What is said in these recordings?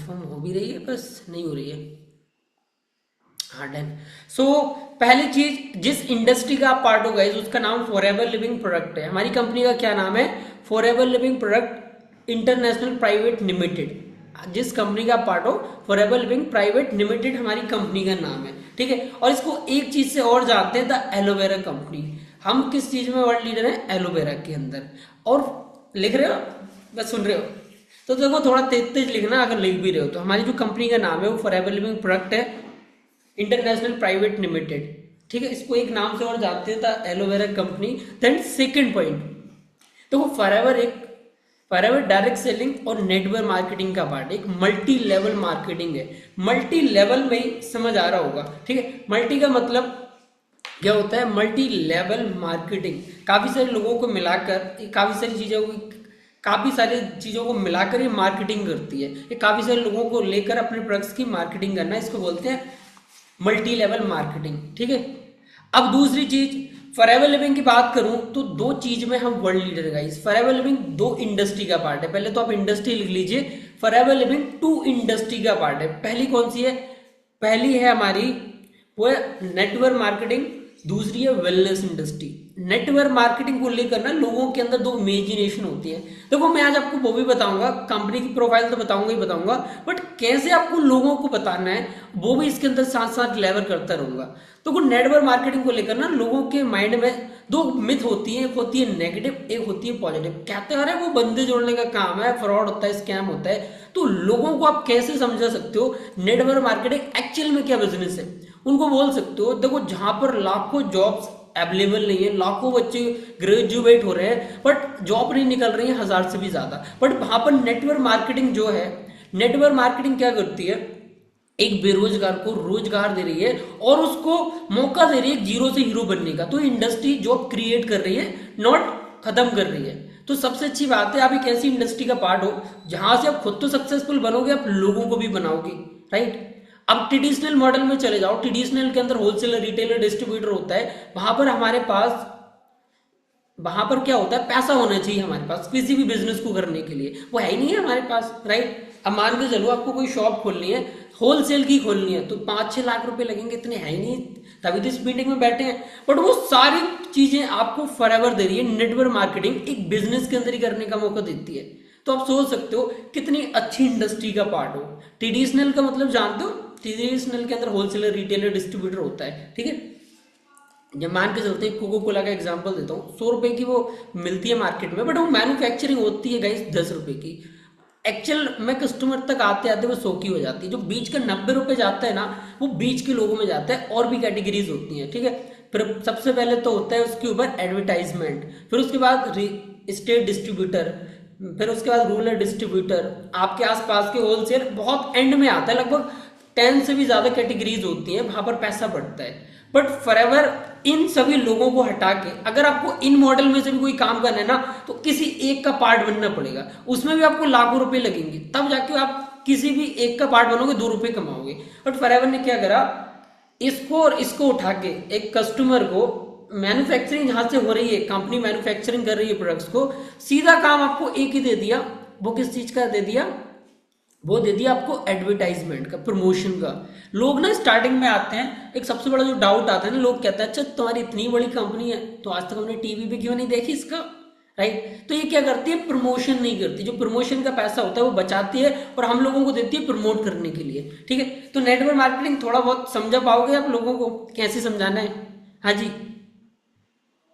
Confirm हो भी रही है, बस नहीं हो रही है। हाँ डन। सो पहली चीज, जिस इंडस्ट्री का आप पार्ट हो गए उसका नाम फॉरएवर लिविंग प्रोडक्ट है। हमारी कंपनी का क्या नाम है? Forever living product international private limited. जिस कंपनी का पार्ट हो, फॉरएवर लिविंग प्राइवेट लिमिटेड हमारी कंपनी का नाम है, ठीक है। और इसको एक चीज से और जानते हैं, द एलोवेरा कंपनी। हम किस चीज में वर्ल्ड लीडर हैं? एलोवेरा के अंदर। और लिख रहे हो, बस सुन रहे हो तो देखो, थोड़ा तेज तेज लिखना अगर लिख भी रहे हो तो। हमारी जो कंपनी का नाम है वो फॉरएवर लिविंग प्रोडक्ट है इंटरनेशनल प्राइवेट लिमिटेड, ठीक है। इसको एक नाम से और जानते हैं, the aloe vera company. Then second point, तो वो फॉरएवर डायरेक्ट सेलिंग और नेटवर्क मार्केटिंग का पार्ट, एक मल्टी लेवल मार्केटिंग है। मल्टी लेवल में ही समझ आ रहा होगा, ठीक है। मल्टी का मतलब क्या होता है? मल्टी लेवल मार्केटिंग, काफी सारे लोगों को मिलाकर, काफी सारी चीजों को मिलाकर ये मार्केटिंग करती है। ये काफी सारे लोगों को लेकर अपने प्रोडक्ट्स की मार्केटिंग करना, इसको बोलते हैं मल्टी लेवल मार्केटिंग, ठीक है। अब दूसरी चीज, फॉरएवर लिविंग की बात करूं तो दो चीज में हम world leader guys. Forever living दो इंडस्ट्री का पार्ट है। पहले तो आप इंडस्ट्री लिख लीजिए, फॉरएवर लिविंग टू इंडस्ट्री का पार्ट है। पहली कौन सी है? पहली है हमारी वो है नेटवर्क मार्केटिंग, दूसरी है वेलनेस इंडस्ट्री। नेटवर्क मार्केटिंग को लेकर ना लोगों के अंदर दो इमेजिनेशन होती है। देखो मैं आज आपको वो भी बताऊंगा, कंपनी की प्रोफाइल तो बताऊंगा ही बताऊंगा, बट कैसे आपको लोगों को बताना है वो भी इसके अंदर साथ साथ लेवर करता रहूंगा। तो नेटवर्क मार्केटिंग को लेकर ना लोगों के माइंड में दो मिथ होती है, एक होती है नेगेटिव, एक होती है पॉजिटिव। कहते हैं अरे वो बंदे जोड़ने का काम है, फ्रॉड होता है, स्कैम होता है। तो लोगों को आप कैसे समझा सकते हो नेटवर्क मार्केटिंग एक्चुअल में क्या बिजनेस है? उनको बोल सकते हो देखो, जहां पर लाखों जॉब्स अवेलेबल नहीं है, लाखों बच्चे ग्रेजुएट हो रहे हैं बट जॉब नहीं निकल रही है, 1000 से भी ज्यादा, बट वहां पर नेटवर्क मार्केटिंग जो है, नेटवर्क मार्केटिंग क्या करती है? एक बेरोजगार को रोजगार दे रही है और उसको मौका दे रही है जीरो से हीरो बनने का। तो इंडस्ट्री जॉब क्रिएट कर रही है, नॉट खत्म कर रही है। तो सबसे अच्छी बात है आप एक ऐसी इंडस्ट्री का पार्ट हो जहां से आप खुद तो सक्सेसफुल बनोगे, आप लोगों को भी बनाओगे, राइट। अब ट्रेडिशनल मॉडल में चले जाओ। ट्रेडिशनल के अंदर होलसेलर, रिटेलर, डिस्ट्रीब्यूटर होता है। वहां पर क्या होता है? पैसा होना चाहिए हमारे पास किसी भी बिजनेस को करने के लिए, वो है ही नहीं है हमारे पास, राइट। अब मान के चलो आपको कोई शॉप खोलनी है, होलसेल की खोलनी है, तो 5-6 लाख रुपए लगेंगे, इतने है ही नहीं, तभी तो इस मीटिंग में बैठे हैं। बट वो सारी चीजें आपको फॉरएवर दे रही है नेटवर्क मार्केटिंग, एक बिजनेस के अंदर ही करने का मौका देती है। तो आप सोच सकते हो कितनी अच्छी इंडस्ट्री का पार्ट हो। ट्रेडिशनल का मतलब जानते हो? ट्रेडिशनल के अंदर होलसेलर, रिटेलर, डिस्ट्रीब्यूटर होता है, ठीक है। जब मान के चलते हैं, कोको कोला का एग्जांपल देता हूँ, 100 रुपए की वो मिलती है मार्केट में, बट वो मैन्युफैक्चरिंग होती है गाइस 10 रुपए की। एक्चुअल में कस्टमर तक आते आते वो 100 की हो जाती है। जो बीच का 90 रुपए जाता है ना, वो बीच के लोगों में जाता है। और भी कैटेगरीज होती हैं, ठीक है। फिर सबसे पहले तो होता है उसके ऊपर एडवर्टाइजमेंट, फिर उसके बाद स्टेट डिस्ट्रीब्यूटर, फिर उसके बाद रूरल डिस्ट्रीब्यूटर, आपके आसपास के होलसेल, बहुत एंड में आता है। लगभग 10 से भी ज्यादा कैटेगरीज होती हैं, वहां पर पैसा बढ़ता है। बट फॉरएवर इन सभी लोगों को हटा के अगर आपको इन मॉडल में से भी कोई काम करना है ना, तो किसी एक का पार्ट बनना पड़ेगा। उसमें भी आपको लाखों रुपए लगेंगे, तब जाके आप किसी भी एक का पार्ट बनोगे, 2 रुपए कमाओगे। बट फॉरएवर ने क्या करा, इसको और इसको उठा के एक कस्टमर को, मैन्युफैक्चरिंग जहां से हो रही है, कंपनी मैन्युफैक्चरिंग कर रही है प्रोडक्ट्स को, सीधा काम आपको एक ही दे दिया। वो किस चीज का दे दिया? वो दे दिया आपको एडवर्टाइजमेंट का, प्रमोशन का। लोग ना स्टार्टिंग में आते हैं, एक सबसे बड़ा जो डाउट आता है ना, लोग कहते हैं अच्छा तुम्हारी इतनी बड़ी कंपनी है तो आज तक हमने टीवी पे क्यों नहीं देखी इसका, राइट। तो ये क्या करती है? प्रमोशन नहीं करती। जो प्रमोशन का पैसा होता है वो बचाती है और हम लोगों को देती है प्रमोट करने के लिए, ठीक है। तो नेटवर्क मार्केटिंग थोड़ा बहुत समझा पाओगे आप लोगों को कैसे समझाना है? हाँ जी,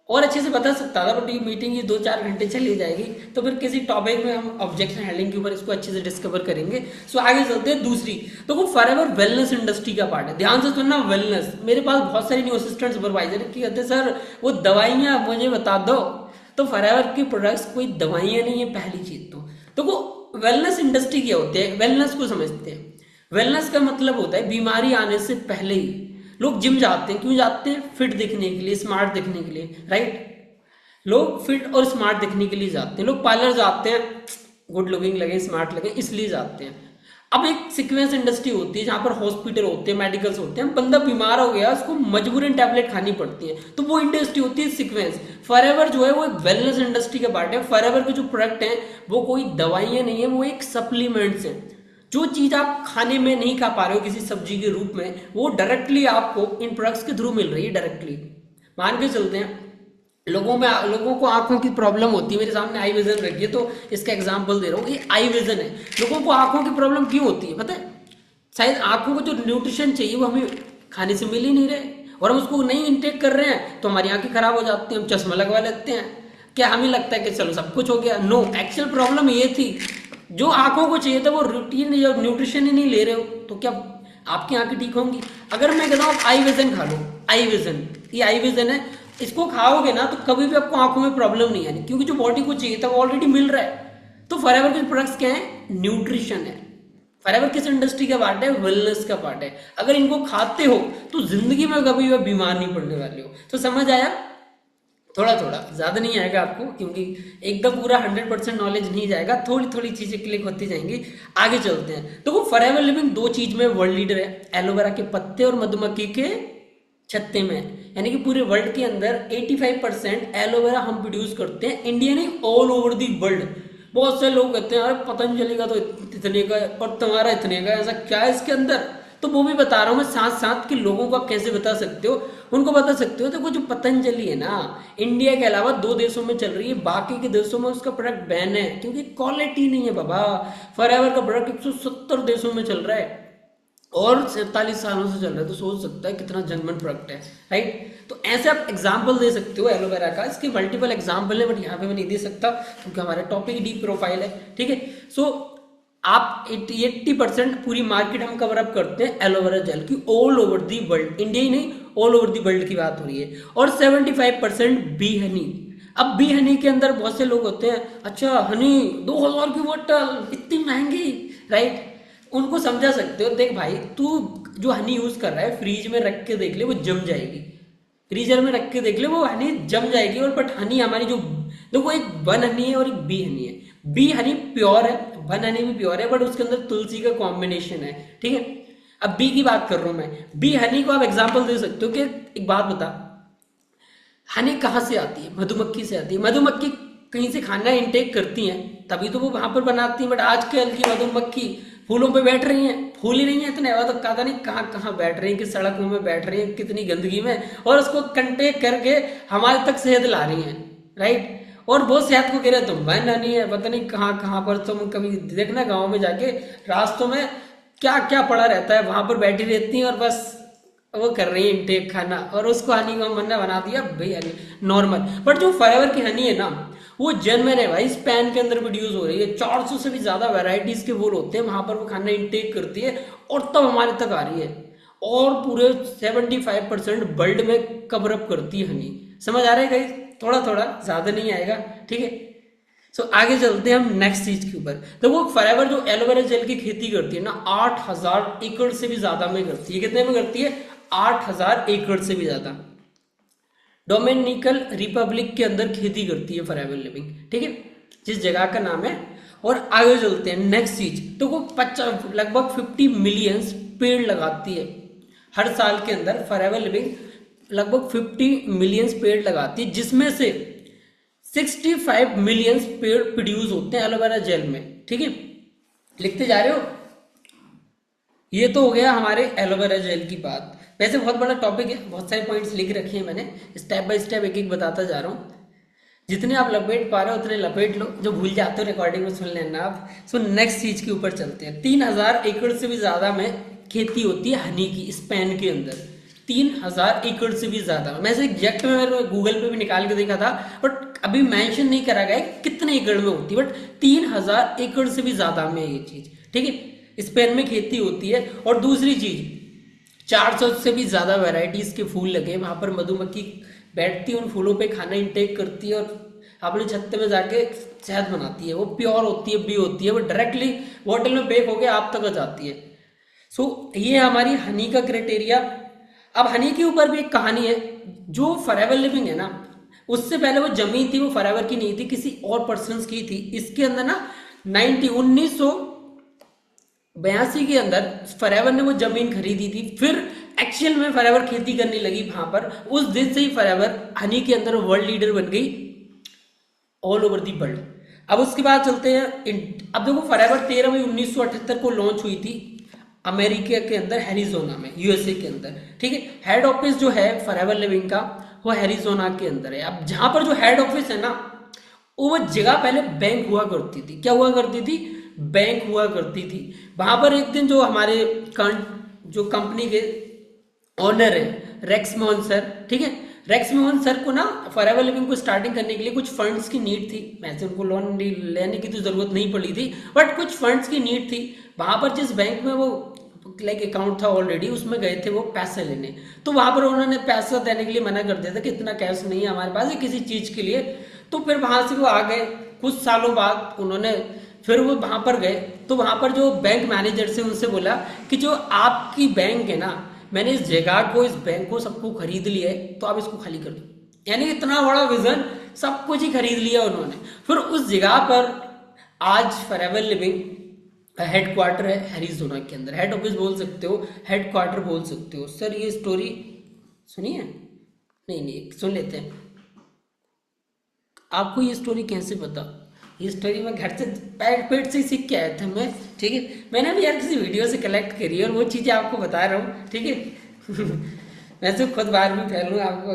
और अच्छे से बता सकता था, बट ये मीटिंग ये 2-4 घंटे चली जाएगी। तो फिर किसी टॉपिक में हम ऑब्जेक्शन हैंडलिंग के ऊपर इसको अच्छे से डिस्कवर करेंगे। सो आगे चलते हैं दूसरी। तो वो फॉरएवर वेलनेस इंडस्ट्री का पार्ट है। ध्यान से सुनना, वेलनेस। मेरे पास बहुत सारे न्यू असिस्टेंट सुपरवाइजर की कहते हैं सर वो दवाइयां मुझे बता दो। तो फॉरएवर की प्रोडक्ट्स कोई दवाइयां नहीं है, पहली चीज तो वो वेलनेस इंडस्ट्री क्या होती है? वेलनेस को समझते हैं। वेलनेस का मतलब होता है बीमारी आने से पहले ही लोग जिम जाते हैं। क्यों जाते हैं? फिट दिखने के लिए, स्मार्ट दिखने के लिए, राइट। लोग फिट और स्मार्ट दिखने के लिए जाते हैं। लोग पार्लर जाते हैं, गुड लुकिंग लगे, स्मार्ट लगे, इसलिए जाते हैं। अब एक सीक्वेंस इंडस्ट्री होती है जहां पर हॉस्पिटल होते हैं, मेडिकल्स होते हैं। बंदा बीमार हो गया, उसको मजबूरन टैबलेट खानी पड़ती है, तो वो इंडस्ट्री होती है सीक्वेंस। फॉरएवर जो है वो एक वेलनेस इंडस्ट्री का पार्ट है। फॉरएवर के जो प्रोडक्ट हैं वो कोई दवाइयां नहीं है, वो एक सप्लीमेंट्स है। जो चीज आप खाने में नहीं खा पा रहे हो किसी सब्जी के रूप में, वो डायरेक्टली आपको इन प्रोडक्ट्स के थ्रू मिल रही है डायरेक्टली। मान के चलते हैं लोगों को आंखों की प्रॉब्लम होती है, मेरे सामने आई विजन रखी है तो इसका एग्जांपल दे रहा हूँ, ये आई विजन है। लोगों को आंखों की प्रॉब्लम क्यों होती है पता है? शायद आंखों को जो न्यूट्रिशन चाहिए वो हमें खाने से मिल ही नहीं रहे, और हम उसको नहीं इंटेक कर रहे हैं तो हमारी आंखें खराब हो जाती हैं, हम चश्मा लगवा लेते हैं। क्या हमें लगता है कि चलो सब कुछ हो गया? नो, एक्चुअल प्रॉब्लम ये थी, जो आंखों को चाहिए था वो रूटीन या न्यूट्रिशन ही नहीं ले रहे हो, तो क्या आपकी आंखें ठीक होंगी? अगर मैं कहता हूँ आप आई विजन खा लो, आई विजन, ये आई विजन है, इसको खाओगे ना तो कभी भी आपको आंखों में प्रॉब्लम नहीं आनी, क्योंकि जो बॉडी को चाहिए था वो ऑलरेडी मिल रहा है। तो फॉरएवर के प्रोडक्ट्स क्या है? न्यूट्रिशन है। फॉरएवर किस इंडस्ट्री का पार्ट है? वेलनेस का पार्ट है। अगर इनको खाते हो तो जिंदगी में कभी भी बीमार नहीं पड़ने वाले हो। तो समझ आया? थोड़ा थोड़ा, ज्यादा नहीं आएगा आपको, क्योंकि एकदम पूरा 100% नॉलेज नहीं जाएगा, थोड़ी थोड़ी चीजें क्लिक होती जाएंगी। आगे चलते हैं। तो वो फॉरएवर लिविंग दो चीज में वर्ल्ड लीडर है, एलोवेरा के पत्ते और मधुमक्खी के छत्ते में। यानी कि पूरे वर्ल्ड के अंदर 85% एलोवेरा हम प्रोड्यूस करते हैं, इंडिया नहीं ऑल ओवर दी वर्ल्ड। बहुत से लोग कहते हैं अरे पतंजलि का तो इतने का और तुम्हारा इतने का, ऐसा क्या है इसके अंदर? तो वो भी बता रहा हूं मैं साथ साथ कि लोगों को आप कैसे बता सकते हो, उनको बता सकते हो। तो वो जो पतंजलि है ना, इंडिया के अलावा 2 देशों में चल रही है, बाकी के देशों में उसका प्रोडक्ट बैन है, क्योंकि क्वालिटी नहीं है बाबा। फॉरएवर का प्रोडक्ट 170 देशों में चल रहा है और 47 सालों से चल रहा है, तो सोच सकता है कितना जनमन प्रोडक्ट है, राइट? तो ऐसे आप एग्जाम्पल दे सकते हो एलोवेरा का। इसके मल्टीपल एग्जाम्पल है, बट यहाँ पे मैं नहीं दे सकता क्योंकि हमारा टॉपिक डीप प्रोफाइल है, ठीक है? सो आप 80% पूरी मार्केट हम कवर अप करते हैं एलोवेरा जेल की all over the world, India ही नहीं ऑल ओवर दी वर्ल्ड की बात हो रही है। और 75% बी हनी। अब बी हनी के अंदर बहुत से लोग होते हैं, अच्छा हनी 2000 की बोतल इतनी महंगी, राइट? उनको समझा सकते हो, देख भाई तू जो हनी यूज कर रहा है फ्रीज में रख के देख ले, वो जम जाएगी। फ्रीजर में रख के देख ले, वो हनी जम जाएगी। और बट हनी हमारी जो देखो, एक वन हनी है और एक बी हनी है। बी हनी प्योर है, वन हनी भी प्योर है, बट उसके अंदर तुलसी का कॉम्बिनेशन है, ठीक है? अब बी की बात कर रहा हूं मैं। बी हनी को आप एग्जाम्पल दे सकते हो कि एक बात बता, हनी कहाँ से आती है? मधुमक्खी से आती है। मधुमक्खी कहीं से खाना इंटेक करती हैं तभी तो वो वहां पर बनाती हैं। बट आजकल की मधुमक्खी फूलों पे बैठ रही हैं, फूल ही नहीं है इतने, तो पता नहीं कहाँ कहाँ बैठ रही है, कि सड़कों में बैठ रही है, कितनी गंदगी में, और उसको कंटेक करके हमारे तक शहद ला रही हैं, राइट? और वो शहद को कह रहे तुम वह नहीं है, पता नहीं कहाँ कहाँ पर। तुम कभी देखना गाँव में जाके रास्तों में क्या क्या पड़ा रहता है, वहां पर बैठी रहती है और बस वो कर रही है इनटेक खाना, और उसको हनी को हमने बना दिया भाई हनी नॉर्मल। बट जो फॉरएवर की हनी है ना, वो जेन्युइन है भाई, स्पैन के अंदर प्रोड्यूस हो रही है, 400 से भी ज्यादा वैरायटीज के फूल होते हैं वहां पर, वो खाना इनटेक करती है और तब हमारे तक आ रही है, और पूरे 75% वर्ल्ड में कवर अप करती है हनी। समझ आ रहा है गाइस? थोड़ा थोड़ा, ज्यादा नहीं आएगा, ठीक है? सो आगे चलते हैं हम नेक्स्ट चीज के ऊपर। तो वो फॉरएवर जो एलोवेरा जेल की खेती करती है ना, 8000 एकड़ से भी ज्यादा में करती है। कितने में करती है? 8000 एकड़ से भी ज्यादा। डोमिनिकन रिपब्लिक के अंदर खेती करती है फॉरएवर लिविंग, ठीक है? जिस जगह का नाम है। और आगे चलते हैं नेक्स्ट चीज। तो वो लगभग 50 मिलियन पेड़ लगाती है हर साल के अंदर। फॉरएवर लिविंग लगभग 50 मिलियन पेड़ लगाती है, जिसमें से 65 मिलियन पेड़ प्रोड्यूस होते हैं एलोवेरा जेल में, ठीक है? लिखते जा रहे हो? ये तो हो गया हमारे एलोवेरा जेल की बात। वैसे बहुत बड़ा टॉपिक है, बहुत सारे पॉइंट्स लिख रखे हैं मैंने, स्टेप बाय स्टेप एक एक बताता जा रहा हूँ। जितने आप लपेट पा रहे हो उतने लपेट लो, जो भूल जाते हो रिकॉर्डिंग में सुन लेना आप। सो नेक्स्ट चीज के ऊपर चलते हैं। 3000 एकड़ से भी ज्यादा में खेती होती है हनी की स्पेन के अंदर। 3000 एकड़ से भी ज्यादा। मैं से एग्जैक्ट में मैंने गूगल पे भी निकाल के देखा था, बट अभी मेंशन नहीं करा गया कितने एकड़ में होती है, बट 3000 एकड़ से भी ज्यादा में ये चीज, ठीक है? स्पेन में खेती होती है। और दूसरी चीज, 400 से भी ज्यादा वैरायटीज के फूल लगे वहां पर। मधुमक्खी बैठती है उन फूलों पे, खाना इंटेक करती है और अपने छत्ते में जाके शहद बनाती है। वो प्योर होती है, बी होती है, वो डायरेक्टली बॉटल में पैक होके आप तक जाती है। सो ये हमारी हनी का क्राइटेरिया। अब हनी के ऊपर भी एक कहानी है। जो फॉरएवर लिविंग है ना, उससे पहले वो जमीन थी, वो फॉरएवर की नहीं थी, किसी और पर्सन की थी। इसके अंदर ना 1982 के अंदर फॉरएवर ने वो जमीन खरीदी थी। फिर एक्चुअल में फॉरएवर खेती करने लगी वहां पर। उस दिन से ही फॉरएवर हनी के अंदर वर्ल्ड लीडर बन गई ऑल ओवर दी वर्ल्ड। अब उसके बाद चलते हैं अब देखो फॉरएवर 13 मई 1978 को लॉन्च हुई थी अमेरिका के अंदर हैरिजोना में, यूएसए के अंदर, ठीक है। हेड ऑफिस जो है फॉरएवर लिविंग का वो हैरिजोना के अंदर है। अब जहां पर जो हेड ऑफिस है ना, वो जगह पहले बैंक हुआ करती थी। क्या हुआ करती थी? बैंक हुआ करती थी। वहां पर एक दिन जो हमारे जो कंपनी के ओनर है रेक्स मोहन सर, ठीक है, रेक्स मोहन सर को ना फॉरएवर लिविंग को स्टार्टिंग करने के लिए कुछ फंड्स की नीड थी। वैसे उनको लोन लेने की तो जरूरत नहीं पड़ी थी, बट कुछ फंड्स की नीड थी। वहां पर जिस बैंक में वो लाइक अकाउंट था ऑलरेडी, उसमें गए थे वो पैसे लेने। तो वहां पर उन्होंने पैसा देने के लिए मना कर दिया था कि इतना कैश नहीं है हमारे पास किसी चीज के लिए। तो फिर वहां से वो आ गए। कुछ सालों बाद उन्होंने फिर वो वहां पर गए, तो वहां पर जो बैंक मैनेजर से उनसे बोला कि जो आपकी बैंक है ना, मैंने इस जगह को, इस बैंक को सबको खरीद लिया है, तो आप इसको खाली कर दो। यानी इतना बड़ा विजन, सब कुछ ही खरीद लिया उन्होंने। फिर उस जगह पर आज फॉरएवर लिविंग हेड क्वार्टर है हैरिजोना के अंदर। हेड ऑफिस बोल सकते हो, हेड क्वार्टर बोल सकते हो। सर ये स्टोरी सुनी है? नहीं, सुन लेते हैं। आपको ये स्टोरी कैसे पता? ये स्टोरी मैं घर से पेट से सीख के आया था मैं, ठीक है। मैंने भी यार किसी वीडियो से कलेक्ट करी है और वो चीजें आपको बता रहा हूँ, ठीक है। वैसे खुद बाहर भी फैलूँ, आपको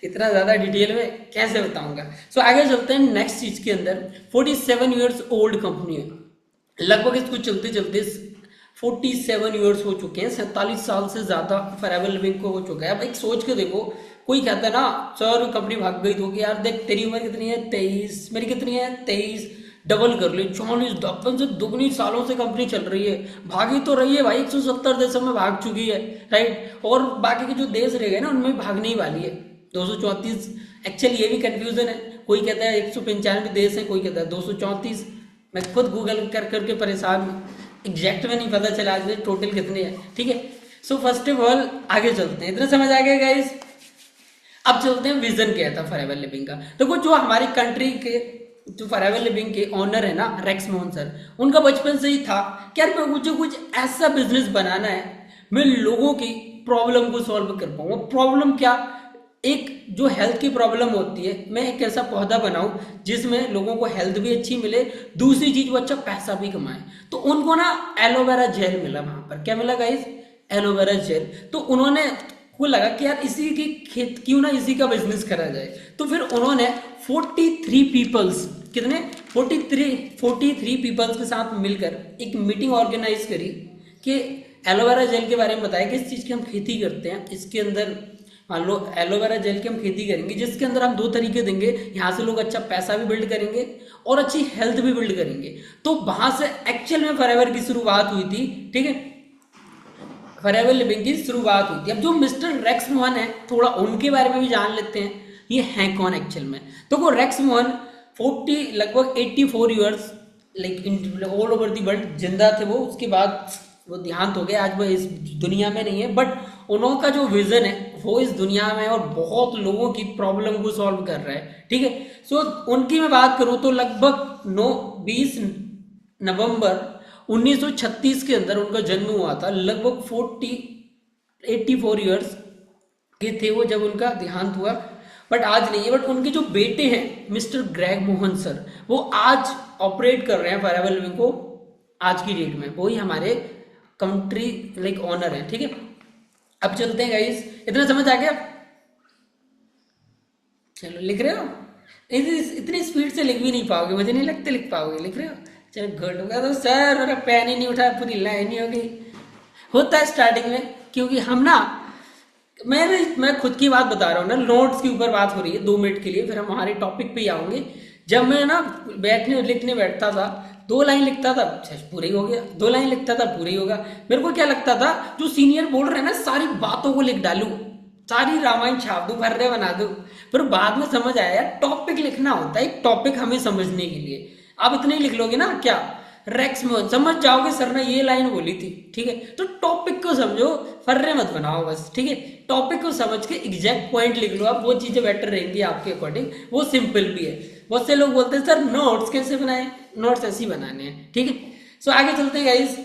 इतना ज्यादा डिटेल में कैसे बताऊंगा। सो आगे चलते हैं नेक्स्ट चीज के अंदर। 47 ईयर्स ओल्ड कंपनी है। लगभग इसको चलते चलते 47 ईयर्स हो चुके हैं, 47 साल से ज्यादा फॉरएवर लिविंग को हो चुका है। अब एक सोच के देखो, कोई कहता है ना सर कंपनी भाग गई तो कि यार देख तेरी उम्र कितनी है 23, मेरी कितनी है 23, डबल कर ले 40, दप्पन से दुगनी सालों से कंपनी चल रही है, भागी तो रही है भाई, 170 देशों में भाग चुकी है, राइट। और बाकी के जो देश रह गए ना उनमें भागने ही वाली है 234। एक्चुअली ये भी कंफ्यूजन है, कोई कहता है 195 देश है, कोई कहता है 234। मैं खुद गूगल कर करके परेशान हूँ, एग्जैक्ट में नहीं पता चला आज टोटल कितने हैं, ठीक है। सो फर्स्ट ऑफ ऑल आगे चलते हैं, इतना समझ आ गया गाइस। अब चलते हैं विजन क्या था फॉरएवर लिविंग का। देखो जो हमारी कंट्री के जो फॉरएवर लिविंग के ओनर है ना रेक्स मोहन सर, उनका बचपन से ही था कि यार मुझे कुछ ऐसा बिजनेस बनाना है, मैं लोगों की प्रॉब्लम को सॉल्व कर पाऊंगा। प्रॉब्लम क्या? एक जो हेल्थ की प्रॉब्लम होती है, मैं एक ऐसा पौधा बनाऊं जिसमें लोगों को हेल्थ भी अच्छी मिले, दूसरी चीज वो अच्छा पैसा भी कमाए। तो उनको ना एलोवेरा जेल मिला वहां पर। क्या मिला गाइस? Aloe vera gel. तो उन्होंने को लगा कि यार इसी की खेत क्यों ना इसी का बिजनेस करा जाए। तो फिर उन्होंने 43 पीपल्स, कितने 43 पीपल्स के साथ मिलकर एक मीटिंग ऑर्गेनाइज करी कि एलोवेरा जेल के बारे में बताया कि इस चीज की हम खेती करते हैं, इसके अंदर मान लो एलोवेरा जेल की हम खेती करेंगे जिसके अंदर हम 2 तरीके देंगे, यहाँ से लोग अच्छा पैसा भी बिल्ड करेंगे और अच्छी हेल्थ भी बिल्ड करेंगे। तो वहां से एक्चुअल में फॉरएवर की शुरुआत हुई थी, ठीक है, फॉरएवर लिविंग की शुरुआत हुई थी। अब जो मिस्टर रेक्स मोहन है, थोड़ा उनके बारे में भी जान लेते हैं, ये हैं कौन एक्चुअल में। तो वो रेक्स मोहन लगभग 84 years like all over the world जिंदा थे वो। उसके बाद वो देहांत हो गए, आज वो इस दुनिया में नहीं है, बट उनका जो विजन है वो इस दुनिया में और बहुत लोगों की प्रॉब्लम को सॉल्व कर रहा है, ठीक है। सो उनकी मैं बात करूं तो लगभग 20 नवंबर 1936 के अंदर उनका जन्म हुआ था। लगभग 84 ईयर्स के थे वो जब उनका देहांत हुआ, बट आज नहीं है। बट उनके जो बेटे हैं मिस्टर ग्रेग मोहन सर, वो आज ऑपरेट कर रहे हैं फॉरएवर लिविंग को आज की डेट में, वही हमारे कंट्री लाइक ऑनर है, ठीक है। अब चलते हैं गाइस, इतना समझ आ गया? चलो लिख रहे हो? इतनी स्पीड से लिख भी नहीं पाओगे, मुझे नहीं लगता लिख पाओगे। लिख रहे हो? चलो गुड होगा। तो सर मेरा पेन ही नहीं उठा, पूरी लाइन ही हो गई। होता है स्टार्टिंग में, क्योंकि हम ना मैं खुद की बात बता रहा हूँ ना, नोट्स के ऊपर बात हो रही है 2 मिनट के लिए, फिर हम हमारे टॉपिक पे ही आएंगे। जब मैं ना लिखने बैठता था, 2 लाइन लिखता था पूरा ही हो गया, 2 लाइन लिखता था पूरा ही होगा। मेरे को क्या लगता था, जो सीनियर बोल रहे हैं ना सारी बातों को लिख डालू, सारी रामायण छाप दू, फर्रे बना दू। फिर बाद में समझ आया टॉपिक लिखना होता है, एक टॉपिक हमें समझने के लिए। आप इतने ही लिख लोगे ना, क्या रेक्स में समझ जाओगे सर ने ये लाइन बोली थी, ठीक है। तो टॉपिक को समझो, फर्रे मत बनाओ बस, ठीक है। टॉपिक को समझ के एग्जैक्ट पॉइंट लिख लो आप, वो चीजें बेटर रहेंगी आपके अकॉर्डिंग, वो सिंपल भी है। बहुत से लोग बोलते हैं सर नोट्स कैसे बनाए, नोट्स ऐसे ही बनाने हैं, ठीक है। सो आगे चलते हैं गाइस।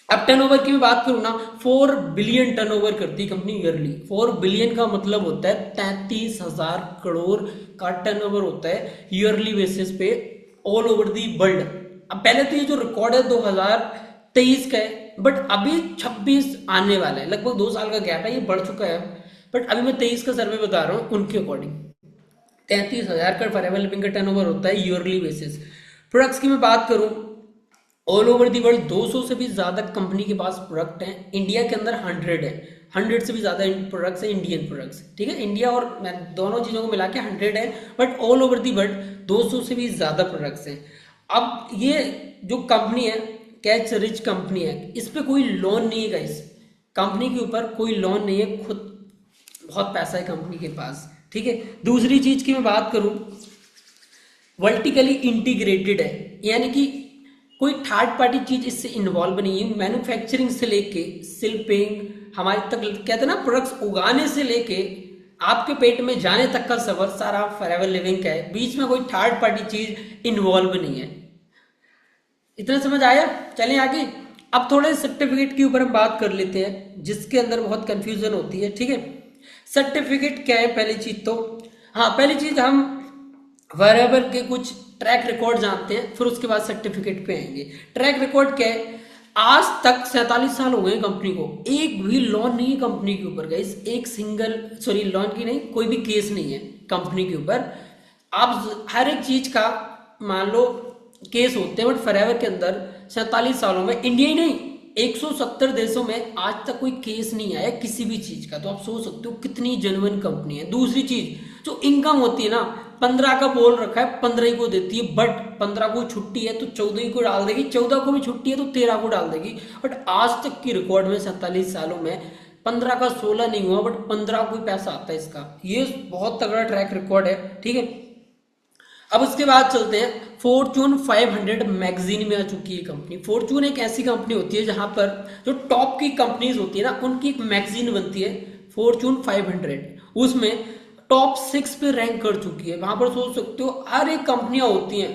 अब टर्नओवर की मैं बात करूं ना, 4 बिलियन टर्नओवर करती है कंपनी ईयरली। 4 बिलियन का मतलब होता है 33,000 करोड़ का टर्नओवर होता है ईयरली बेसिस पे ऑल ओवर दी वर्ल्ड। अब पहले तो ये जो रिकॉर्ड है 2023 का है, बट अभी 26 आने वाला है, लगभग 2 साल का गैप है, ये बढ़ चुका है। बट अभी मैं 23 का सर्वे बता रहा हूँ उनके अकॉर्डिंग। 33,000 का फॉरएवर लिविंग का टर्नओवर होता है ईयरली बेसिस। प्रोडक्ट्स की मैं बात करूं, ऑल ओवर दी वर्ल्ड 200 से भी ज्यादा कंपनी के पास प्रोडक्ट हैं। इंडिया के अंदर 100 है, 100 से भी ज्यादा प्रोडक्ट्स हैं, इंडियन प्रोडक्ट्स, ठीक है। इंडिया और मैं दोनों चीजों को मिला के 100 है, but all over the world 200 से भी ज्यादा प्रोडक्ट्स हैं। अब ये जो कंपनी है कैच रिच कंपनी है, इस पे कोई लोन नहीं है गाइस, कंपनी के ऊपर कोई लोन नहीं है, खुद बहुत पैसा है कंपनी के पास, ठीक है। दूसरी चीज की मैं बात करूं, वर्टिकली इंटीग्रेटेड है, यानी कि कोई थर्ड पार्टी चीज इससे इन्वॉल्व नहीं है। मैन्युफैक्चरिंग से लेके शिपिंग हमारे तक, कहते हैं ना, प्रोडक्ट्स उगाने से लेके आपके पेट में जाने तक का सफर सारा फॉरएवर लिविंग का है, बीच में कोई थर्ड पार्टी चीज इन्वॉल्व नहीं है। इतना समझ आया? चलें आगे। अब थोड़े सर्टिफिकेट के ऊपर हम बात कर लेते हैं, जिसके अंदर बहुत कंफ्यूजन होती है, ठीक है। सर्टिफिकेट क्या है? पहली चीज तो, हाँ, पहली चीज हम फॉरएवर के कुछ ट्रैक रिकॉर्ड जानते हैं, फिर उसके बाद सर्टिफिकेट पे आएंगे। ट्रैक रिकॉर्ड क्या है? आज तक 47 साल हो गए कंपनी को, एक भी लोन नहीं है कंपनी के ऊपर गाइस, एक सिंगल, सॉरी लोन की नहीं, कोई भी केस नहीं है कंपनी के ऊपर। आप हर एक चीज का मान लो केस होते हैं, बट फॉरएवर के अंदर 47 सालों में, इंडिया ही नहीं 170 देशों में आज तक कोई केस नहीं आया किसी भी चीज का। तो आप सोच सकते हो कितनी जेन्युइन कंपनी है। दूसरी चीज, जो इनकम होती है ना, 15 का बोल रखा है, 15 ही को देती है, बट 15 को छुट्टी है तो 14 ही को डाल देगी, 14 को भी छुट्टी है तो 13 को डाल देगी। बट आज तक की रिकॉर्ड में 47 सालों में 15 का 16 नहीं हुआ, बट 15 को ही पैसा आता है इसका। ये बहुत तगड़ा ट्रैक रिकॉर्ड है, ठीक है। अब उसके बाद चलते हैं, फॉर्चून 500 मैगजीन में आ चुकी है कंपनी। फॉर्चून एक ऐसी कंपनी होती है जहां पर जो टॉप की कंपनीज होती है ना, उनकी एक मैगजीन बनती है फॉर्चून 500, उसमें टॉप 6 पे रैंक कर चुकी है। वहां पर सोच सकते हो हर एक कंपनियां होती हैं,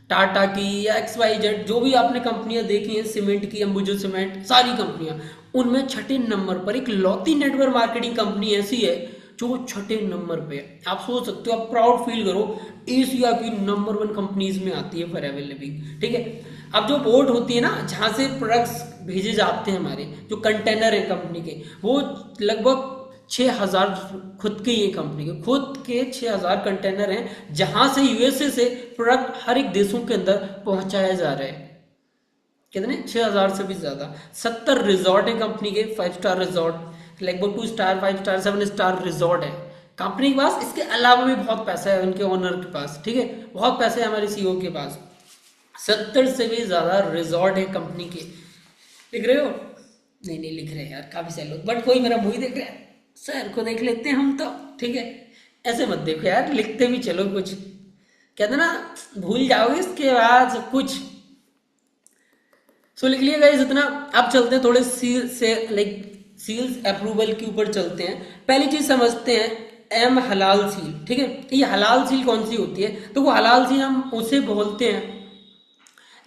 टाटा की या XYZ, जो भी आपने कंपनियां देखी हैं, सीमेंट की, अंबुजा सीमेंट, सारी कंपनियां, उनमें छठे नंबर पर एक लौती नेटवर्क मार्केटिंग कंपनी ऐसी है जो छठे नंबर पे है। आप सोच सकते हो, आप प्राउड फील करो, एशिया की नंबर 1 कंपनीज में आती है फॉरएवर लिविंग, ठीक है। अब जो बोट होती है ना, जहां से प्रोडक्ट्स भेजे जाते हैं, हमारे जो कंटेनर है कंपनी के, वो लगभग 6,000 खुद के, ये कंपनी के खुद के 6,000 कंटेनर हैं, जहां से यूएसए से प्रोडक्ट हर एक देशों के अंदर पहुंचाया जा रहा है। कितने? 6,000 से भी ज्यादा। 70 रिजॉर्ट है कंपनी के, 5 स्टार रिजॉर्ट, लगभग 2 स्टार, 5 स्टार, 7 स्टार रिजॉर्ट है कंपनी के पास। इसके अलावा भी बहुत पैसा है उनके ओनर के पास, ठीक है, बहुत पैसे है हमारे सीईओ के पास। 70 से भी ज्यादा रिजॉर्ट है कंपनी के। लिख रहे हो? नहीं नहीं लिख रहे हैं यार, काफी सारे लोग, बट कोई मेरा मुंह देख रहा है, सर को देख लेते हैं हम तो, ठीक है। ऐसे मत देखो यार, लिखते भी चलो कुछ, कहते ना भूल जाओगे इसके बाद सब कुछ। सो लिख लिया गाइस इतना। अब चलते हैं थोड़े सील से, लाइक सील्स अप्रूवल के ऊपर चलते हैं। पहली चीज समझते हैं, एम हलाल सील, ठीक है। ये हलाल सील कौन सी होती है? तो वो हलाल सील हम उसे बोलते हैं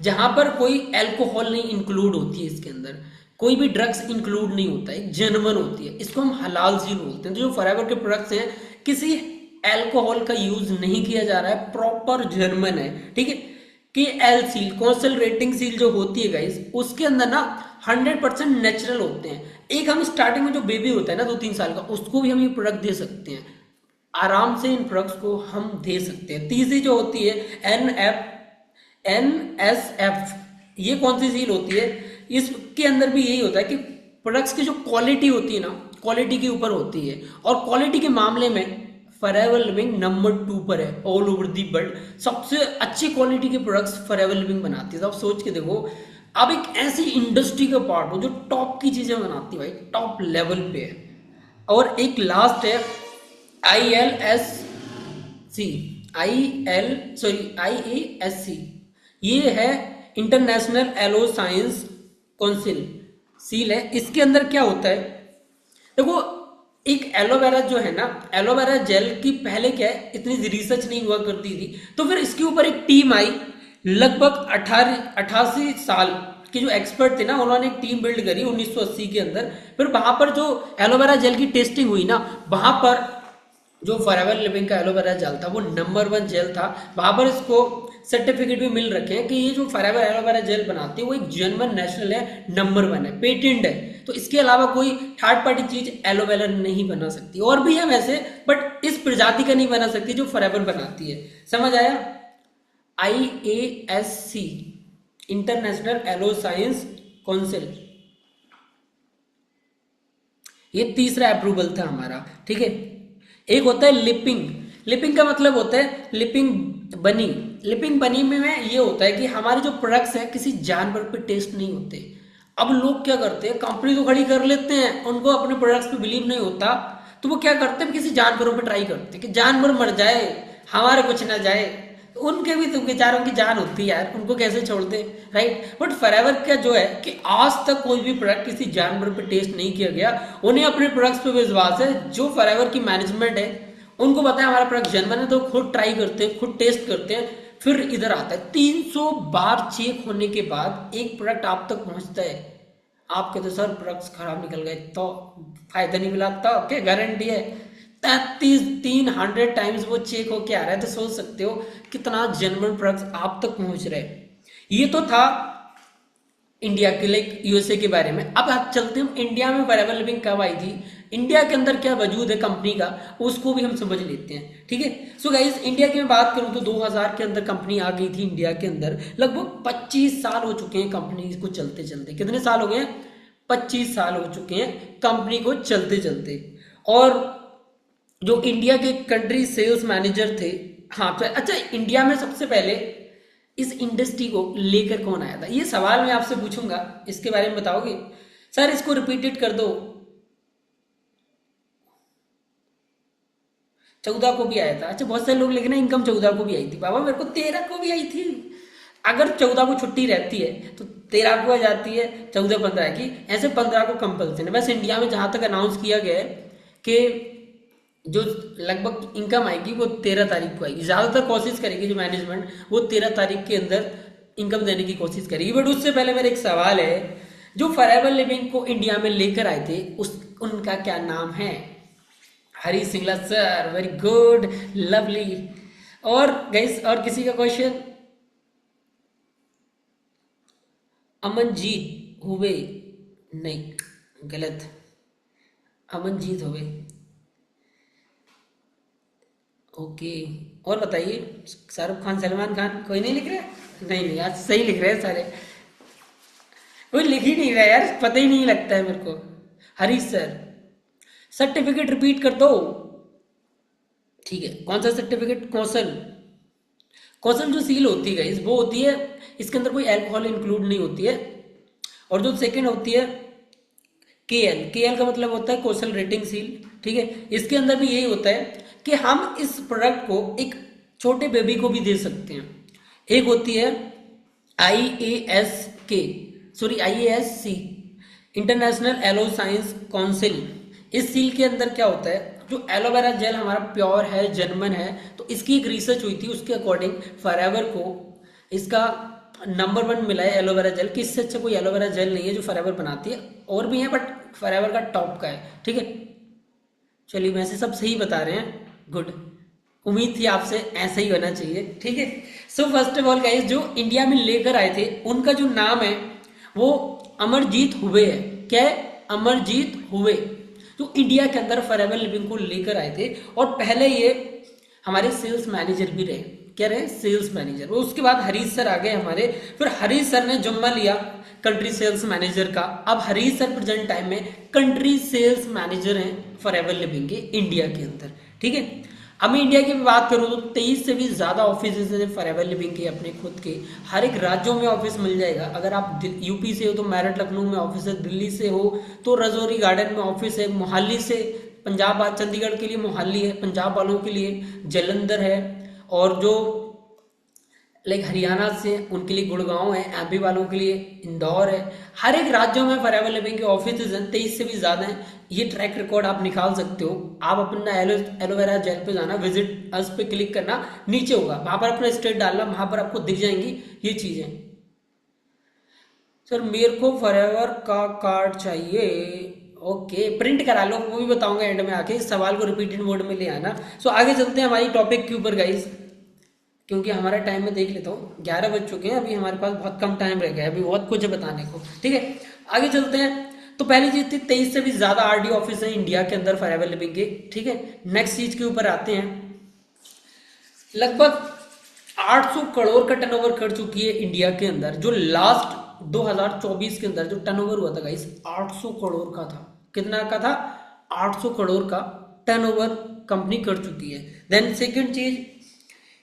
जहां पर कोई अल्कोहल नहीं इंक्लूड होती है, इसके अंदर कोई भी ड्रग्स इंक्लूड नहीं होता है, जेन्युइन होती है, इसको हम हलाल सील बोलते हैं। तो जो फॉरएवर के प्रोडक्ट्स हैं, किसी अल्कोहल का यूज नहीं किया जा रहा है, प्रॉपर जेन्युइन है, ठीक है। कि L seal, council rating seal जो होती है गाइस, उसके अंदर ना 100% नेचुरल होते हैं। एक हम स्टार्टिंग में जो बेबी होता है ना 2-3 साल का, उसको भी हम ये प्रोडक्ट दे सकते हैं, आराम से इन प्रोडक्ट्स को हम दे सकते हैं। तीसरी जो होती है NSF, ये कौन सी सील होती है? इसके अंदर भी यही होता है कि प्रोडक्ट्स की जो क्वालिटी होती है ना, क्वालिटी के ऊपर होती है, और क्वालिटी के मामले में फॉरएवर लिविंग नंबर 2 पर है ऑल ओवर दी वर्ल्ड। सबसे अच्छी क्वालिटी के प्रोडक्ट्स फॉरएवर लिविंग बनाती है। तो आप सोच के देखो, अब एक ऐसी इंडस्ट्री का पार्ट हो जो टॉप की चीजें बनाती है भाई, टॉप लेवल पे है। और एक लास्ट है IASC, ये है international aloe science council seal है। इसके अंदर क्या होता है? देखो, एक एलोवेरा जो है ना, एलोवेरा जेल की पहले क्या है, इतनी रिसर्च नहीं हुआ करती थी, तो फिर इसके ऊपर एक टीम आई, लगभग 88 साल के जो एक्सपर्ट थे ना, उन्होंने एक टीम बिल्ड करी 1980 के अंदर। फिर वहां पर जो एलोवेरा जेल की टेस्टिंग हुई ना, वहां पर जो फॉरएवर लिविंग का एलोवेरा जेल था वो नंबर 1 जेल था। वहां पर इसको सर्टिफिकेट भी मिल रखे हैं कि ये जो फॉरएवर एलोवेरा जेल बनाती है वो एक जेन्युइन नेशनल है, नंबर 1 है, पेटेंट है। तो इसके अलावा कोई थर्ड पार्टी चीज एलोवेरा नहीं बना सकती। और भी है वैसे, बट इस प्रजाति का नहीं बना सकती जो फॉरएवर बनाती है। समझ आया? IASC, international aloe science council, ये तीसरा अप्रूवल था हमारा। ठीक है, एक होता है लिपिंग। लिपिंग का मतलब होता है लिपिंग बनी। लिपिंग बनी में ये होता है कि हमारे जो प्रोडक्ट्स हैं किसी जानवर पे टेस्ट नहीं होते। अब लोग क्या करते हैं, कंपनी तो खड़ी कर लेते हैं, उनको अपने प्रोडक्ट्स पे बिलीव नहीं होता, तो वो क्या करते हैं, किसी जानवरों पे ट्राई करते हैं कि जानवर मर जाए, हमारे कुछ ना जाए। उनके भी तो बेचारों की जान होती है यार, उनको कैसे छोड़ दे, राइट। बट फॉरएवर का जो है कि आज तक कोई भी प्रोडक्ट किसी जानवर पे टेस्ट नहीं किया गया। उन्हें अपने प्रोडक्ट्स पे विश्वास है। जो फॉरएवर की मैनेजमेंट है उनको पता है हमारा प्रोडक्ट जेन्युइन है, तो खुद ट्राई करते हैं, खुद टेस्ट करते हैं, फिर इधर आता है। 300 बार चेक होने के बाद एक प्रोडक्ट आप तक पहुंचता है। आप कहते सर प्रोडक्ट्स खराब निकल गए तो फायदा नहीं मिला, तो क्या गारंटी है? 300 टाइम्स वो चेक होके आ रहा है, तो सोच सकते हो कितना जेन्युइन प्रोडक्ट्स आप तक पहुंच रहे हैं। ये तो था इंडिया के, लाइक यूएसए के बारे में। अब आप चलते हैं इंडिया में फॉरएवर लिविंग कब आई थी, इंडिया के अंदर क्या वजूद है कंपनी का, उसको भी हम समझ लेते हैं। ठीक है, सो गाइस इंडिया की मैं बात करूं तो 2000 के अंदर कंपनी आ गई थी इंडिया के अंदर। लगभग 25 साल हो चुके हैं कंपनी को चलते चलते। कितने साल हो गए हैं? 25 साल हो चुके हैं कंपनी को चलते चलते। और जो इंडिया के कंट्री सेल्स मैनेजर थे, हाँ तो अच्छा, इंडिया में सबसे पहले इस इंडस्ट्री को लेकर कौन आया था, ये सवाल मैं आपसे पूछूंगा, इसके बारे में बताओगे? सर इसको रिपीटेड कर दो। 14 को भी आया था। अच्छा, बहुत सारे लोग लिख रहे हैं इनकम 14 को भी आई थी। बाबा मेरे को 13 को भी आई थी। अगर 14 को छुट्टी रहती है तो 13 को आ जाती है, 14-15 की, ऐसे 15 को कंपल्सन है। बस इंडिया में जहां तक अनाउंस किया गया है कि जो लगभग इनकम आएगी वो 13 तारीख को आएगी। ज्यादातर कोशिश करेगी जो मैनेजमेंट, वो 13 तारीख के अंदर इनकम देने की कोशिश करेगी। बट उससे पहले मेरा एक सवाल है, जो फॉरएवर लिविंग को इंडिया में लेकर आए थे उस उनका क्या नाम है? Hari Singla sir, very good, lovely. और गाइस और किसी का क्वेश्चन? अमनजीत हुए? नहीं, गलत। अमनजीत हुए, ओके। और बताइए, शाहरुख खान, सलमान खान, कोई नहीं लिख रहा है? नहीं नहीं, आज सही लिख रहे हैं सारे। कोई लिख ही नहीं रहा यार, पता ही नहीं लगता है मेरे को। हरीश सर, सर्टिफिकेट रिपीट कर दो। ठीक है, कौन सा सर्टिफिकेट? कौशल। कौशल जो सील होती है वो होती है, इसके अंदर कोई अल्कोहल इंक्लूड नहीं होती है। और जो सेकंड होती है KL, KL का मतलब होता है कौशल रेटिंग सील। ठीक है, इसके अंदर भी यही होता है कि हम इस प्रोडक्ट को एक छोटे बेबी को भी दे सकते हैं। एक होती है IASK, sorry IASC, international aloe science council. इस सील के अंदर क्या होता है, जो एलोवेरा जेल हमारा प्योर है, जेन्युइन है, तो इसकी एक रिसर्च हुई थी, उसके अकॉर्डिंग फॉरएवर को इसका नंबर 1 मिला है एलोवेरा जेल, कि इससे अच्छा कोई एलोवेरा जेल नहीं है जो फॉरएवर बनाती है। और भी है बट फॉरएवर का टॉप का है। ठीक है, चलिए वैसे सब सही बता रहे हैं, गुड। उम्मीद थी आपसे ऐसा ही होना चाहिए। ठीक है, so first of all guys, जो इंडिया में लेकर आए थे उनका जो नाम है वो अमरजीत हुए है। क्या है? अमरजीत हुए। तो इंडिया के अंदर फॉरएवर लिविंग को लेकर आए थे, और पहले ये हमारे सेल्स मैनेजर भी रहे। क्या रहे? Sales manager. वो उसके बाद हरीश सर आ गए हमारे, फिर हरीश सर ने जुम्मा लिया कंट्री सेल्स मैनेजर का। अब हरीश सर प्रेजेंट टाइम में कंट्री सेल्स मैनेजर हैं फॉरएवर लिविंग के इंडिया के अंदर। ठीक है, अब मैं इंडिया की बात करूं तो 23 से भी ज्यादा ऑफिस है फॉरएवर लिविंग के अपने खुद के। हर एक राज्यों में ऑफिस मिल जाएगा। अगर आप यूपी से हो तो मेरठ लखनऊ में ऑफिस है, दिल्ली से हो तो रजौरी गार्डन में ऑफिस है, मोहाली से पंजाब चंडीगढ़ के लिए मोहाली है, पंजाब वालों के लिए जलंधर है, और जो लाइक हरियाणा से उनके लिए गुड़गांव है, MP वालों के लिए इंदौर है। हर एक राज्यों में फॉरएवर लिविंग के ऑफिस हैं, 23 से भी ज्यादा हैं। ये ट्रैक रिकॉर्ड आप निकाल सकते हो। आप अपना एलोवेरा जेल पे जाना, विजिट अस पे क्लिक करना, नीचे होगा, वहां पर अपना स्टेट डालना, वहां पर आपको दिख जाएंगी ये चीजें। सर मेरे को फॉरएवर का कार्ड चाहिए। ओके, प्रिंट करा लो, वो भी बताऊंगा एंड में आके, इस सवाल को रिपीटेड मोड में ले आना। सो आगे चलते हैं हमारी टॉपिक के ऊपर गाइस, क्योंकि हमारा टाइम में देख लेता हूँ 11 बज चुके हैं, अभी हमारे पास बहुत कम टाइम रह गया है, अभी बहुत कुछ है बताने को, ठीक है। आगे चलते हैं। तो पहली चीज थी 23 से भी ज्यादा आरडी ऑफिस है इंडिया के अंदर फॉरएवर लिविंग के, ठीक है। नेक्स्ट चीज के ऊपर आते हैं। लगभग 800 करोड़ का टर्नओवर कर चुकी है इंडिया के अंदर, जो लास्ट 2024 के अंदर जो टर्नओवर हुआ था गाइस 800 करोड़ का था। कितना का था? 800 करोड़ का टर्नओवर कंपनी कर चुकी है। देन सेकंड चीज,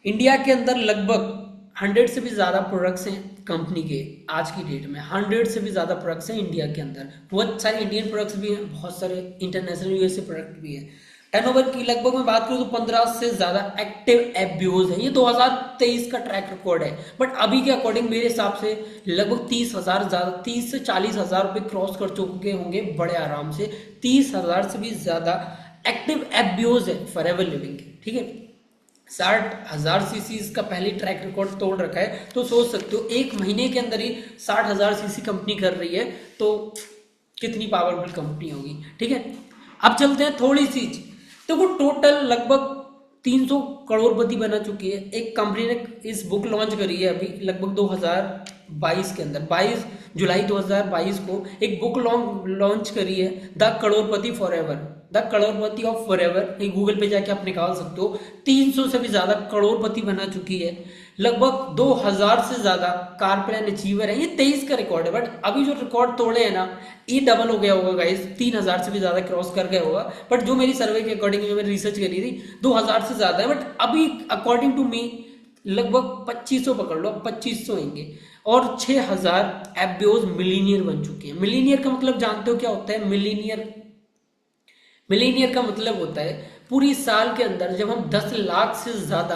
इंडिया के अंदर लगभग 100 से भी ज्यादा प्रोडक्ट्स हैं कंपनी के आज की डेट में। 100 से भी ज्यादा प्रोडक्ट्स हैं इंडिया के अंदर, बहुत सारे इंडियन प्रोडक्ट्स भी हैं, बहुत सारे इंटरनेशनल यूएसए प्रोडक्ट भी हैं। टर्नओवर की लगभग मैं बात करूं तो 15 से ज्यादा एक्टिव एफबीओज है। ये 2023 का ट्रैक रिकॉर्ड है, बट अभी के अकॉर्डिंग मेरे हिसाब से लगभग 30,000 ज्यादा, 30 से 40,000 रुपए क्रॉस कर चुके होंगे बड़े आराम से। 30,000 से भी ज्यादा एक्टिव एफबीओज है फॉरएवर लिविंग के, ठीक है। 60,000 सीसी का पहले ट्रैक रिकॉर्ड तोड़ रखा है, तो सोच सकते हो एक महीने के अंदर ही 60,000 सीसी कंपनी कर रही है, तो कितनी पावरफुल कंपनी होगी, ठीक है। अब चलते हैं थोड़ी सी, देखो टोटल लगभग 300 करोड़पति बना चुकी है। एक कंपनी ने इस बुक लॉन्च करी है अभी लगभग 2022 के अंदर, 22 जुलाई 2022 को एक बुक लॉन्च करी है, the Crorepati forever, the Crorepati of forever. ये गूगल पे जाके आप निकाल सकते हो। 300 से भी ज्यादा करोड़पति बना चुकी है। लगभग 2000 से ज्यादा कार प्लान अचीवर है। ये 23 का रिकॉर्ड है, बट अभी जो रिकॉर्ड तोड़े हैं ना, ये डबल हो गया होगा गाइस, 3000 से भी ज्यादा क्रॉस कर गया होगा। बट जो मेरी सर्वे के अकॉर्डिंग, जो मैंने रिसर्च करी थी, 2000 से ज्यादा है, बट अभी अकॉर्डिंग टू मी लगभग 2500 पकड़ लो, 2500 होंगे। और 6000 एफबीओज मिलीनियर बन चुके हैं। मिलीनियर का मतलब जानते हो क्या होता है? मिलीनियर का मतलब होता है पूरी साल के अंदर जब हम 10 लाख से ज्यादा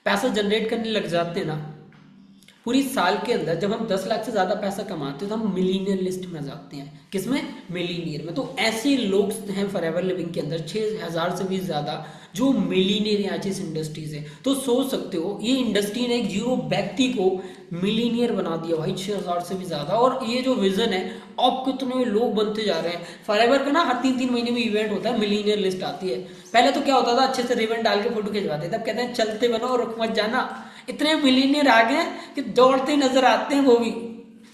पैसा जनरेट करने लग जाते हैं ना, पूरी साल के अंदर जब हम 10 लाख से ज्यादा पैसा कमाते हैं तो हम मिलीनियर लिस्ट में जाते हैं। किसमें? मिलीनियर में। तो ऐसे लोग हैं फॉरएवर लिविंग के अंदर 6000 से भी ज्यादा जो मिलीनियर हैं आज इस इंडस्ट्री से। तो सोच सकते हो ये इंडस्ट्री ने एक जीरो व्यक्ति को मिलीनियर बना दिया भाई, 6000 से भी ज्यादा। और ये जो विजन है, अब कितने लोग बनते जा रहे हैं। फॉरएवर का ना हर 3-3 महीने में इवेंट होता है, मिलीनियर लिस्ट आती है। पहले तो क्या होता था, अच्छे से रिबन डाल के फोटो खिंचवाते, तब कहते हैं चलते बनो और रुक मत जाना। इतने मिलीनियर आ गए कि दौड़ते नजर आते हैं, वो भी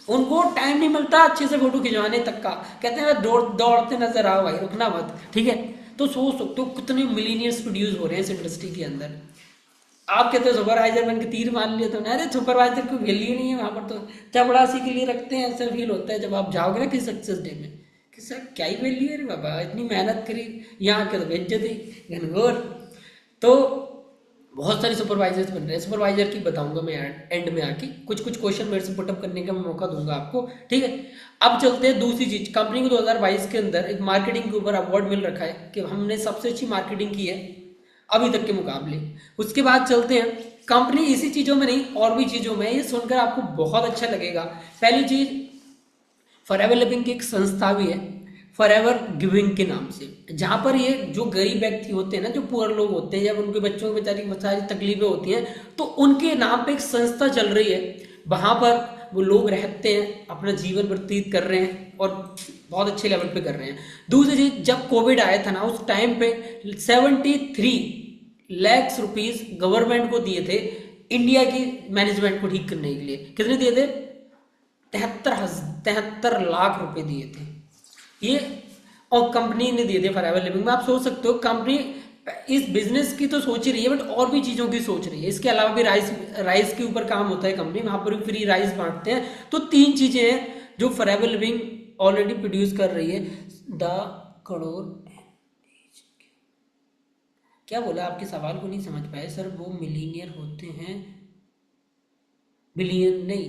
उनको टाइम नहीं मिलता अच्छे से फोटो खिंचवाने तक का, कहते हैं दौड़ते नजर आओ भाई, रुकना मत, ठीक है। तो सोच सकते हो कितने मिलीनियर्स प्रोड्यूस हो रहे हैं इस इंडस्ट्री के अंदर। आप कहते हो सुपरवाइजर बन के तीर मान लिया तो, अरे सुपरवाइजर कोई वैल्यू नहीं है वहां पर, तो चपड़ासी के लिए रखते हैं। ऐसा फील होता है जब आप जाओगे ना किसी सक्सेस डे में कि सर क्या ही वैल्यू है रे बाबा, इतनी मेहनत करी, यहाँ के तो बेइज्जती घनघोर। तो बहुत सारे सुपरवाइजर्स बन रहे हैं। सुपरवाइजर की बताऊंगा मैं एंड में आके, कुछ क्वेश्चन मेरे से पुटअप करने का मौका दूंगा आपको, ठीक है। अब चलते हैं दूसरी चीज। कंपनी को 2022 के अंदर एक मार्केटिंग के ऊपर अवार्ड मिल रखा है कि हमने सबसे अच्छी मार्केटिंग की है अभी तक के मुकाबले। उसके बाद चलते हैं, कंपनी इसी चीजों में नहीं और भी चीजों में, ये सुनकर आपको बहुत अच्छा लगेगा। पहली चीज, फॉरएवर लिविंग की एक संस्था भी है फॉरएवर गिविंग के नाम से, जहां पर ये जो गरीब व्यक्ति होते हैं ना, जो पुअर लोग होते हैं, जब उनके बच्चों को बेचारी बहुत सारी तकलीफें होती हैं, तो उनके नाम पे एक संस्था चल रही है। वहां पर वो लोग रहते हैं, अपना जीवन व्यतीत कर रहे हैं और बहुत अच्छे लेवल पे कर रहे हैं। दूसरी चीज, जब कोविड आया था ना, उस टाइम पे 73 लाख रुपीस गवर्नमेंट को दिए थे इंडिया की मैनेजमेंट को ठीक करने के लिए। कितने दिए थे? 73 लाख रुपए दिए थे ये, और कंपनी ने दिए थे फॉरएवर लिविंग में। आप सोच सकते हो कंपनी इस बिजनेस की तो सोच ही रही है, बट और भी चीजों की सोच रही है। इसके अलावा भी राइस के ऊपर काम होता है कंपनी, वहां पर भी फ्री राइस बांटते हैं। तो 3 चीजें हैं जो फॉरएवर लिविंग ऑलरेडी प्रोड्यूस कर रही है। द करोड़, क्या बोला? आपके सवाल को नहीं समझ पाए सर। वो मिलीनियर होते हैं, बिलियन नहीं,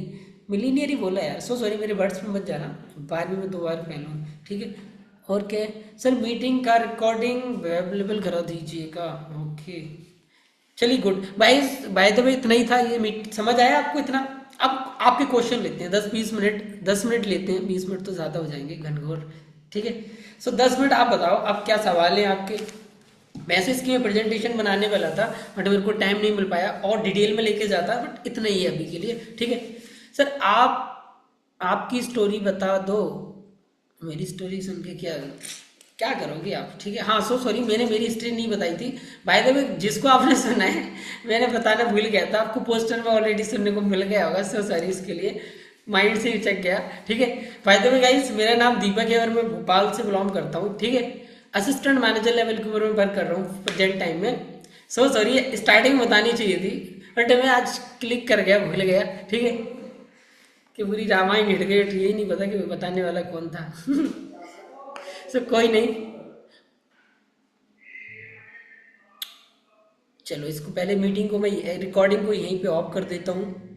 मिलीनियर ही बोला यार, सो सॉरी, मेरे वर्ड्स में मत जाना, बाद में मैं 2 बार फेल हूँ, ठीक है। और क्या सर? मीटिंग का रिकॉर्डिंग अवेलेबल करा दीजिएगा, ओके चलिए गुड। बाय द वे इतना ही था ये मीट, समझ आया आपको इतना? अब आपके क्वेश्चन लेते हैं, 10-20 मिनट, 10 मिनट लेते हैं, 20 मिनट तो ज़्यादा हो जाएंगे घनघोर, ठीक है। सो 10 मिनट आप बताओ अब क्या सवाल है आपके। वैसे इसकी मैं प्रेजेंटेशन बनाने वाला था, बट मेरे को टाइम नहीं मिल पाया और डिटेल में लेके जाता, बट इतना ही है अभी के लिए, ठीक है। सर आपकी स्टोरी बता दो। मेरी स्टोरी सुन के क्या क्या करोगे आप? ठीक है, हाँ, सो सॉरी, मैंने मेरी हिस्ट्री नहीं बताई थी। बाय द वे, जिसको आपने सुना है, मैंने बताना भूल गया था आपको, पोस्टर में ऑलरेडी सुनने को मिल गया होगा, सो सॉरी इसके लिए, माइंड से ही चक गया। ठीक है, बाय द वे गाइस, मेरा नाम दीपक है और मैं भोपाल से बिलोंग करता हूँ। ठीक है, असिस्टेंट मैनेजर लेवल के ऊपर मैं वर्क कर रहा हूँ प्रेजेंट टाइम में। सो सॉरी, स्टार्टिंग में बतानी चाहिए थी, बट मैं आज क्लिक कर गया, भूल गया। ठीक है, कि पूरी रामायण हिट गई, यही नहीं पता कि बताने वाला कौन था। सो कोई नहीं, चलो इसको पहले मीटिंग को मैं रिकॉर्डिंग को यहीं पे ऑफ कर देता हूँ।